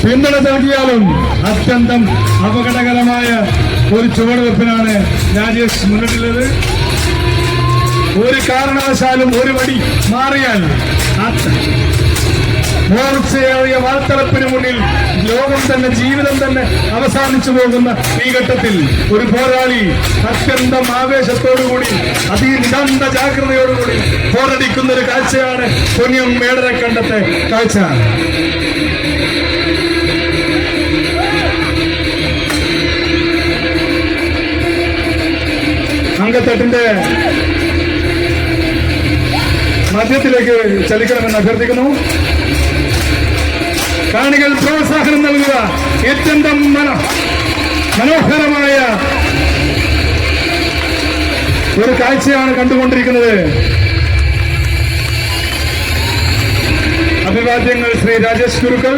പിന്തുണ നൽകിയാലും അത്യന്തം അപകടകരമായ ഒരു ചുവടുവെപ്പിനാണ് രാജേഷ് മുന്നിട്ടുള്ളത്. ഒരു കാരണവശാലും ഒരു വടി മാറിയാൽ മൂർച്ചയേറിയ വാർത്തളപ്പിന് മുന്നിൽ ലോകം തന്നെ, ജീവിതം തന്നെ അവസാനിച്ചു പോകുന്ന ഈ ഘട്ടത്തിൽ ഒരു പോരാളി അത്യന്തം ആവേശത്തോടുകൂടി, അതിനിതാന്ത ജാഗ്രതയോടുകൂടി പോരടിക്കുന്ന ഒരു കാഴ്ചയാണ് പൊന്നിയം മേടരക്കണ്ടത്തെ കാഴ്ച. അങ്കത്തട്ടിന്റെ മധ്യത്തിലേക്ക് ചലിക്കണമെന്ന് അഭ്യർത്ഥിക്കുന്നു. കാണികൾ പ്രോത്സാഹനം നൽകുക. അത്യന്തം മനോഹരമായ ഒരു കാഴ്ചയാണ് കണ്ടുകൊണ്ടിരിക്കുന്നത്. അഭിവാദ്യങ്ങൾ ശ്രീ രാജേഷ് ഗുരുക്കൾ.